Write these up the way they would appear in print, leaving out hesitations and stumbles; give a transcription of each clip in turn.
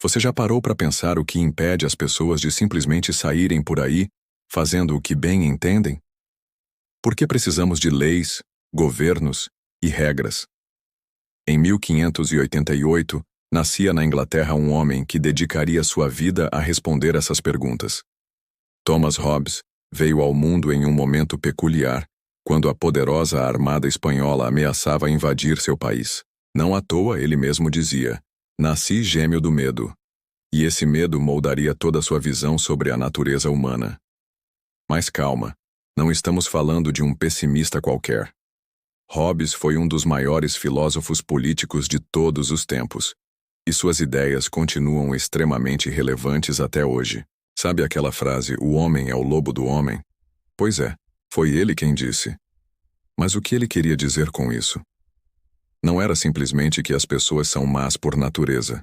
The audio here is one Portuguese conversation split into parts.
Você já parou para pensar o que impede as pessoas de simplesmente saírem por aí, fazendo o que bem entendem? Por que precisamos de leis, governos e regras? Em 1588, nascia na Inglaterra um homem que dedicaria sua vida a responder essas perguntas. Thomas Hobbes veio ao mundo em um momento peculiar, quando a poderosa armada espanhola ameaçava invadir seu país. Não à toa ele mesmo dizia: "Nasci gêmeo do medo." E esse medo moldaria toda a sua visão sobre a natureza humana. Mas calma, não estamos falando de um pessimista qualquer. Hobbes foi um dos maiores filósofos políticos de todos os tempos, e suas ideias continuam extremamente relevantes até hoje. Sabe aquela frase, "o homem é o lobo do homem"? Pois é, foi ele quem disse. Mas o que ele queria dizer com isso? Não era simplesmente que as pessoas são más por natureza.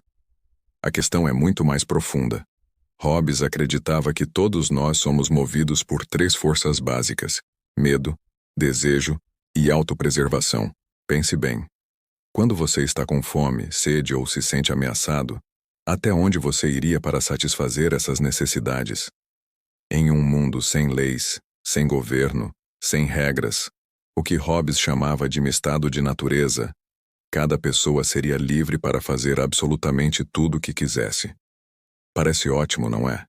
A questão é muito mais profunda. Hobbes acreditava que todos nós somos movidos por 3 forças básicas: medo, desejo e autopreservação. Pense bem. Quando você está com fome, sede ou se sente ameaçado, até onde você iria para satisfazer essas necessidades? Em um mundo sem leis, sem governo, sem regras, o que Hobbes chamava de estado de natureza, cada pessoa seria livre para fazer absolutamente tudo o que quisesse. Parece ótimo, não é?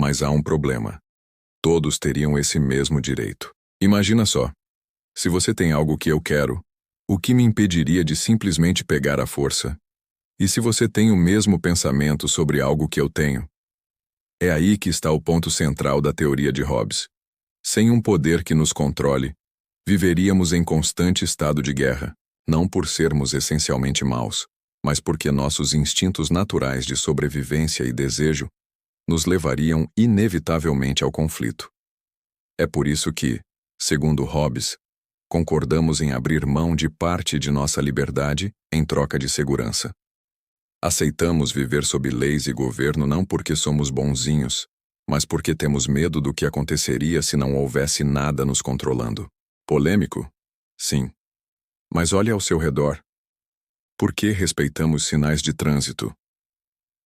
Mas há um problema. Todos teriam esse mesmo direito. Imagina só. Se você tem algo que eu quero, o que me impediria de simplesmente pegar à força? E se você tem o mesmo pensamento sobre algo que eu tenho? É aí que está o ponto central da teoria de Hobbes. Sem um poder que nos controle, viveríamos em constante estado de guerra, não por sermos essencialmente maus, mas porque nossos instintos naturais de sobrevivência e desejo nos levariam inevitavelmente ao conflito. É por isso que, segundo Hobbes, concordamos em abrir mão de parte de nossa liberdade em troca de segurança. Aceitamos viver sob leis e governo não porque somos bonzinhos, mas porque temos medo do que aconteceria se não houvesse nada nos controlando. Polêmico? Sim. Mas olhe ao seu redor. Por que respeitamos sinais de trânsito?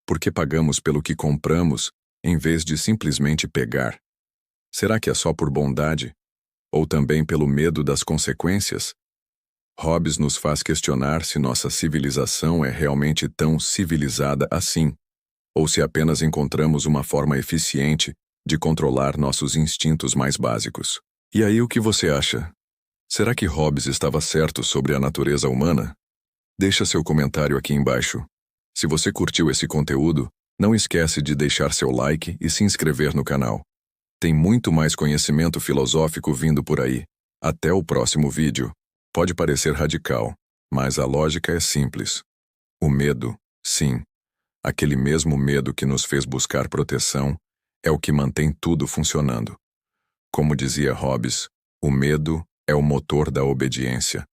Por que pagamos pelo que compramos, em vez de simplesmente pegar? Será que é só por bondade? Ou também pelo medo das consequências? Hobbes nos faz questionar se nossa civilização é realmente tão civilizada assim, ou se apenas encontramos uma forma eficiente de controlar nossos instintos mais básicos. E aí, o que você acha? Será que Hobbes estava certo sobre a natureza humana? Deixa seu comentário aqui embaixo. Se você curtiu esse conteúdo, não esquece de deixar seu like e se inscrever no canal. Tem muito mais conhecimento filosófico vindo por aí. Até o próximo vídeo. Pode parecer radical, mas a lógica é simples. O medo, sim, aquele mesmo medo que nos fez buscar proteção, é o que mantém tudo funcionando. Como dizia Hobbes, o medo é o motor da obediência.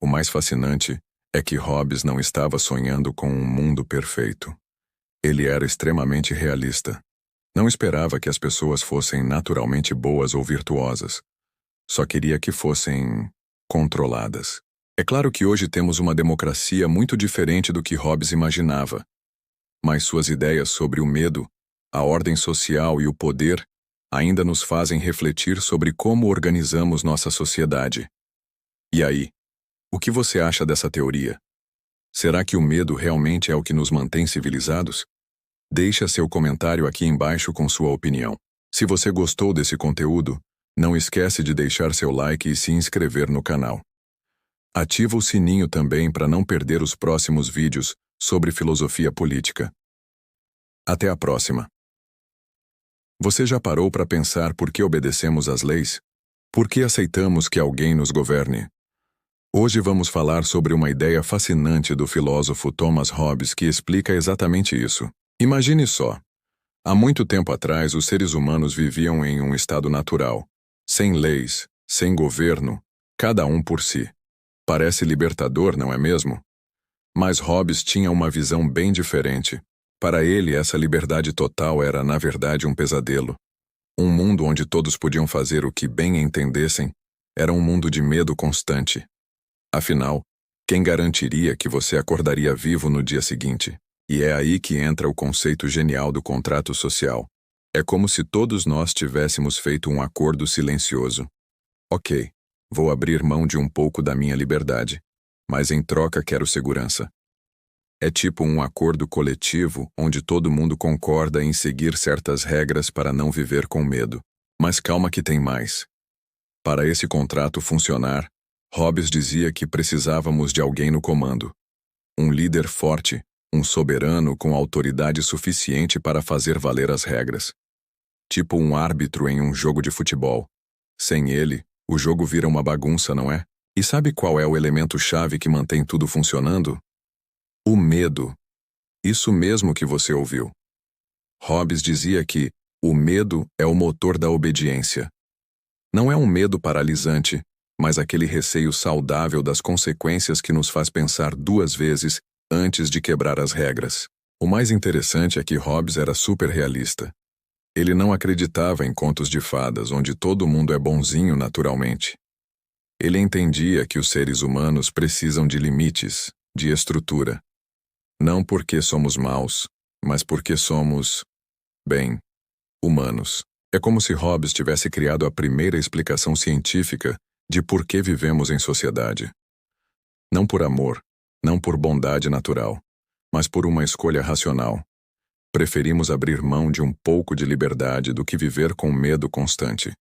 O mais fascinante é que Hobbes não estava sonhando com um mundo perfeito. Ele era extremamente realista. Não esperava que as pessoas fossem naturalmente boas ou virtuosas. Só queria que fossem controladas. É claro que hoje temos uma democracia muito diferente do que Hobbes imaginava, mas suas ideias sobre o medo, a ordem social e o poder ainda nos fazem refletir sobre como organizamos nossa sociedade. E aí, o que você acha dessa teoria? Será que o medo realmente é o que nos mantém civilizados? Deixa seu comentário aqui embaixo com sua opinião. Se você gostou desse conteúdo, não esquece de deixar seu like e se inscrever no canal. Ativa o sininho também para não perder os próximos vídeos sobre filosofia política. Até a próxima. Você já parou para pensar por que obedecemos às leis? Por que aceitamos que alguém nos governe? Hoje vamos falar sobre uma ideia fascinante do filósofo Thomas Hobbes que explica exatamente isso. Imagine só. Há muito tempo atrás, os seres humanos viviam em um estado natural, sem leis, sem governo, cada um por si. Parece libertador, não é mesmo? Mas Hobbes tinha uma visão bem diferente. Para ele, essa liberdade total era, na verdade, um pesadelo. Um mundo onde todos podiam fazer o que bem entendessem era um mundo de medo constante. Afinal, quem garantiria que você acordaria vivo no dia seguinte? E é aí que entra o conceito genial do contrato social. É como se todos nós tivéssemos feito um acordo silencioso. Ok, vou abrir mão de um pouco da minha liberdade, mas em troca quero segurança. É tipo um acordo coletivo onde todo mundo concorda em seguir certas regras para não viver com medo. Mas calma que tem mais. Para esse contrato funcionar, Hobbes dizia que precisávamos de alguém no comando. Um líder forte, um soberano com autoridade suficiente para fazer valer as regras. Tipo um árbitro em um jogo de futebol. Sem ele, o jogo vira uma bagunça, não é? E sabe qual é o elemento-chave que mantém tudo funcionando? O medo. Isso mesmo que você ouviu. Hobbes dizia que o medo é o motor da obediência. Não é um medo paralisante, mas aquele receio saudável das consequências que nos faz pensar duas vezes antes de quebrar as regras. O mais interessante é que Hobbes era super realista. Ele não acreditava em contos de fadas onde todo mundo é bonzinho naturalmente. Ele entendia que os seres humanos precisam de limites, de estrutura. Não porque somos maus, mas porque somos, bem, humanos. É como se Hobbes tivesse criado a primeira explicação científica de por que vivemos em sociedade. Não por amor, não por bondade natural, mas por uma escolha racional. Preferimos abrir mão de um pouco de liberdade do que viver com medo constante.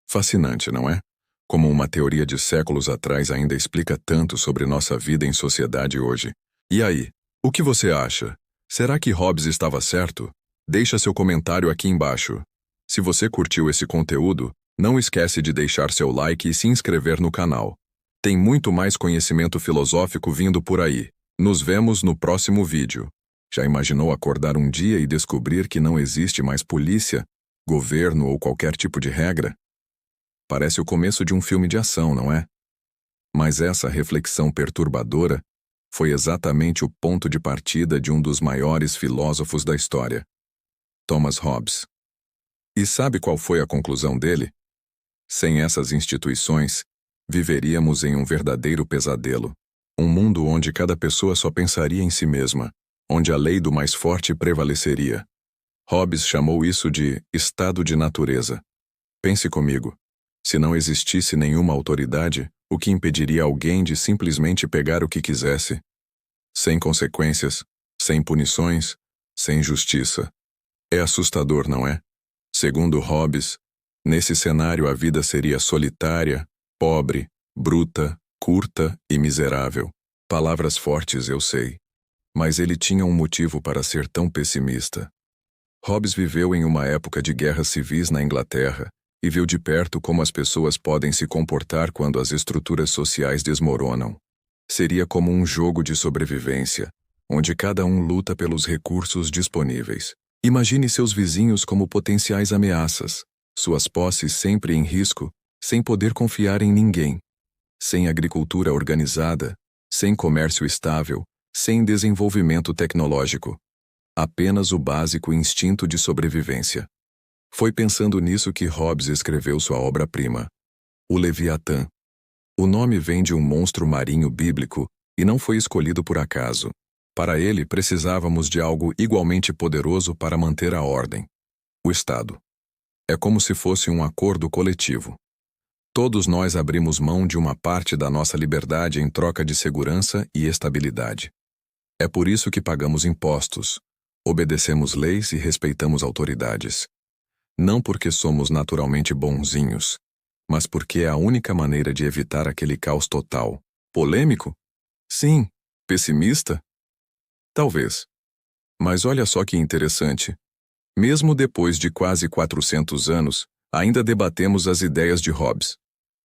Fascinante, não é? Como uma teoria de séculos atrás ainda explica tanto sobre nossa vida em sociedade hoje. E aí, o que você acha? Será que Hobbes estava certo? Deixa seu comentário aqui embaixo. Se você curtiu esse conteúdo, não esquece de deixar seu like e se inscrever no canal. Tem muito mais conhecimento filosófico vindo por aí. Nos vemos no próximo vídeo. Já imaginou acordar um dia e descobrir que não existe mais polícia, governo ou qualquer tipo de regra? Parece o começo de um filme de ação, não é? Mas essa reflexão perturbadora foi exatamente o ponto de partida de um dos maiores filósofos da história, Thomas Hobbes. E sabe qual foi a conclusão dele? Sem essas instituições, viveríamos em um verdadeiro pesadelo. Um mundo onde cada pessoa só pensaria em si mesma, onde a lei do mais forte prevaleceria. Hobbes chamou isso de estado de natureza. Pense comigo. Se não existisse nenhuma autoridade, o que impediria alguém de simplesmente pegar o que quisesse? Sem consequências, sem punições, sem justiça. É assustador, não é? Segundo Hobbes, nesse cenário a vida seria solitária, pobre, bruta, curta e miserável. Palavras fortes, eu sei. Mas ele tinha um motivo para ser tão pessimista. Hobbes viveu em uma época de guerras civis na Inglaterra e viu de perto como as pessoas podem se comportar quando as estruturas sociais desmoronam. Seria como um jogo de sobrevivência, onde cada um luta pelos recursos disponíveis. Imagine seus vizinhos como potenciais ameaças, suas posses sempre em risco, sem poder confiar em ninguém. Sem agricultura organizada, sem comércio estável, sem desenvolvimento tecnológico. Apenas o básico instinto de sobrevivência. Foi pensando nisso que Hobbes escreveu sua obra-prima, O Leviatã. O nome vem de um monstro marinho bíblico e não foi escolhido por acaso. Para ele, precisávamos de algo igualmente poderoso para manter a ordem. O Estado. É como se fosse um acordo coletivo. Todos nós abrimos mão de uma parte da nossa liberdade em troca de segurança e estabilidade. É por isso que pagamos impostos, obedecemos leis e respeitamos autoridades. Não porque somos naturalmente bonzinhos, mas porque é a única maneira de evitar aquele caos total. Polêmico? Sim. Pessimista? Talvez. Mas olha só que interessante. Mesmo depois de quase 400 anos, ainda debatemos as ideias de Hobbes.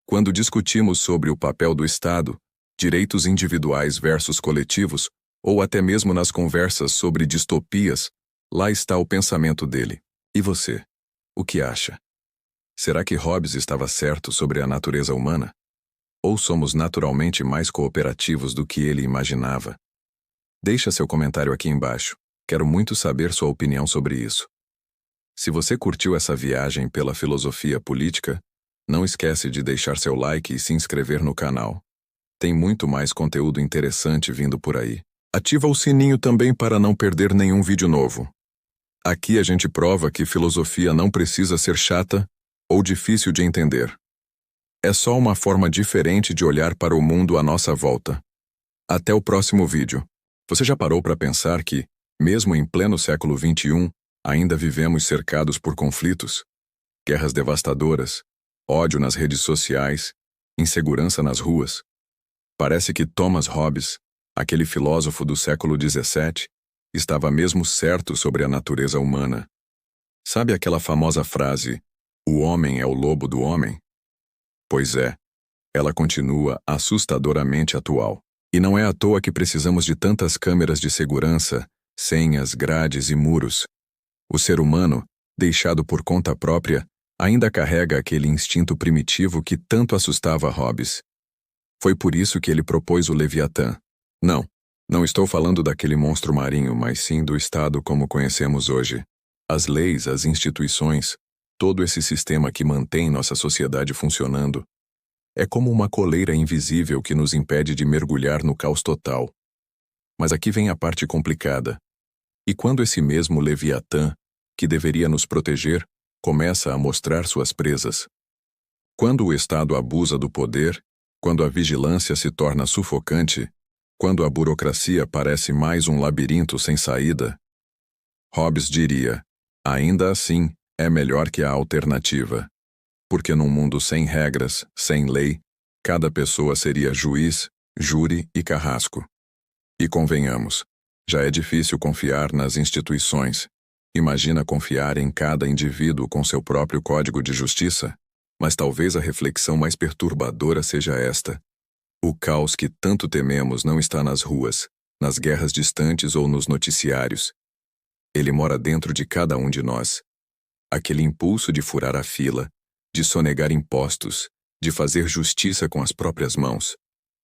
Quando discutimos sobre o papel do Estado, direitos individuais versus coletivos, ou até mesmo nas conversas sobre distopias, lá está o pensamento dele. E você? O que acha? Será que Hobbes estava certo sobre a natureza humana? Ou somos naturalmente mais cooperativos do que ele imaginava? Deixa seu comentário aqui embaixo. Quero muito saber sua opinião sobre isso. Se você curtiu essa viagem pela filosofia política, não esquece de deixar seu like e se inscrever no canal. Tem muito mais conteúdo interessante vindo por aí. Ativa o sininho também para não perder nenhum vídeo novo. Aqui a gente prova que filosofia não precisa ser chata ou difícil de entender. É só uma forma diferente de olhar para o mundo à nossa volta. Até o próximo vídeo. Você já parou para pensar que, mesmo em pleno século XXI, ainda vivemos cercados por conflitos, guerras devastadoras, ódio nas redes sociais, insegurança nas ruas? Parece que Thomas Hobbes, aquele filósofo do século XVII, estava mesmo certo sobre a natureza humana. Sabe aquela famosa frase, "O homem é o lobo do homem"? Pois é, ela continua assustadoramente atual. E não é à toa que precisamos de tantas câmeras de segurança, senhas, grades e muros. O ser humano, deixado por conta própria, ainda carrega aquele instinto primitivo que tanto assustava Hobbes. Foi por isso que ele propôs o Leviatã. Não estou falando daquele monstro marinho, mas sim do Estado como conhecemos hoje. As leis, as instituições, todo esse sistema que mantém nossa sociedade funcionando, é como uma coleira invisível que nos impede de mergulhar no caos total. Mas aqui vem a parte complicada. E quando esse mesmo Leviatã, que deveria nos proteger, começa a mostrar suas presas? Quando o Estado abusa do poder, quando a vigilância se torna sufocante, quando a burocracia parece mais um labirinto sem saída, Hobbes diria, ainda assim, é melhor que a alternativa. Porque num mundo sem regras, sem lei, cada pessoa seria juiz, júri e carrasco. E convenhamos, já é difícil confiar nas instituições. Imagina confiar em cada indivíduo com seu próprio código de justiça? Mas talvez a reflexão mais perturbadora seja esta. O caos que tanto tememos não está nas ruas, nas guerras distantes ou nos noticiários. Ele mora dentro de cada um de nós. Aquele impulso de furar a fila, de sonegar impostos, de fazer justiça com as próprias mãos.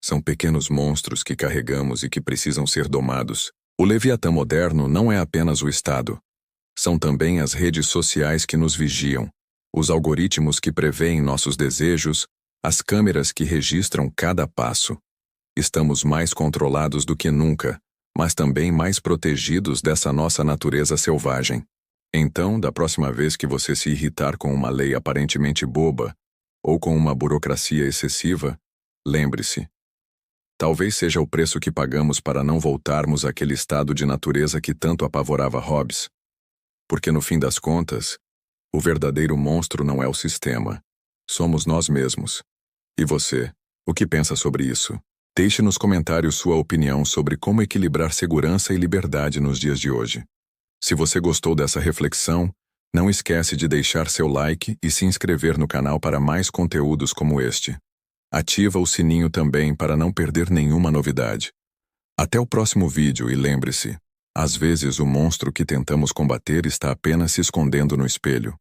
São pequenos monstros que carregamos e que precisam ser domados. O Leviatã moderno não é apenas o Estado. São também as redes sociais que nos vigiam, os algoritmos que preveem nossos desejos, as câmeras que registram cada passo. Estamos mais controlados do que nunca, mas também mais protegidos dessa nossa natureza selvagem. Então, da próxima vez que você se irritar com uma lei aparentemente boba ou com uma burocracia excessiva, lembre-se. Talvez seja o preço que pagamos para não voltarmos àquele estado de natureza que tanto apavorava Hobbes. Porque no fim das contas, o verdadeiro monstro não é o sistema. Somos nós mesmos. E você, o que pensa sobre isso? Deixe nos comentários sua opinião sobre como equilibrar segurança e liberdade nos dias de hoje. Se você gostou dessa reflexão, não esquece de deixar seu like e se inscrever no canal para mais conteúdos como este. Ativa o sininho também para não perder nenhuma novidade. Até o próximo vídeo e lembre-se, às vezes o monstro que tentamos combater está apenas se escondendo no espelho.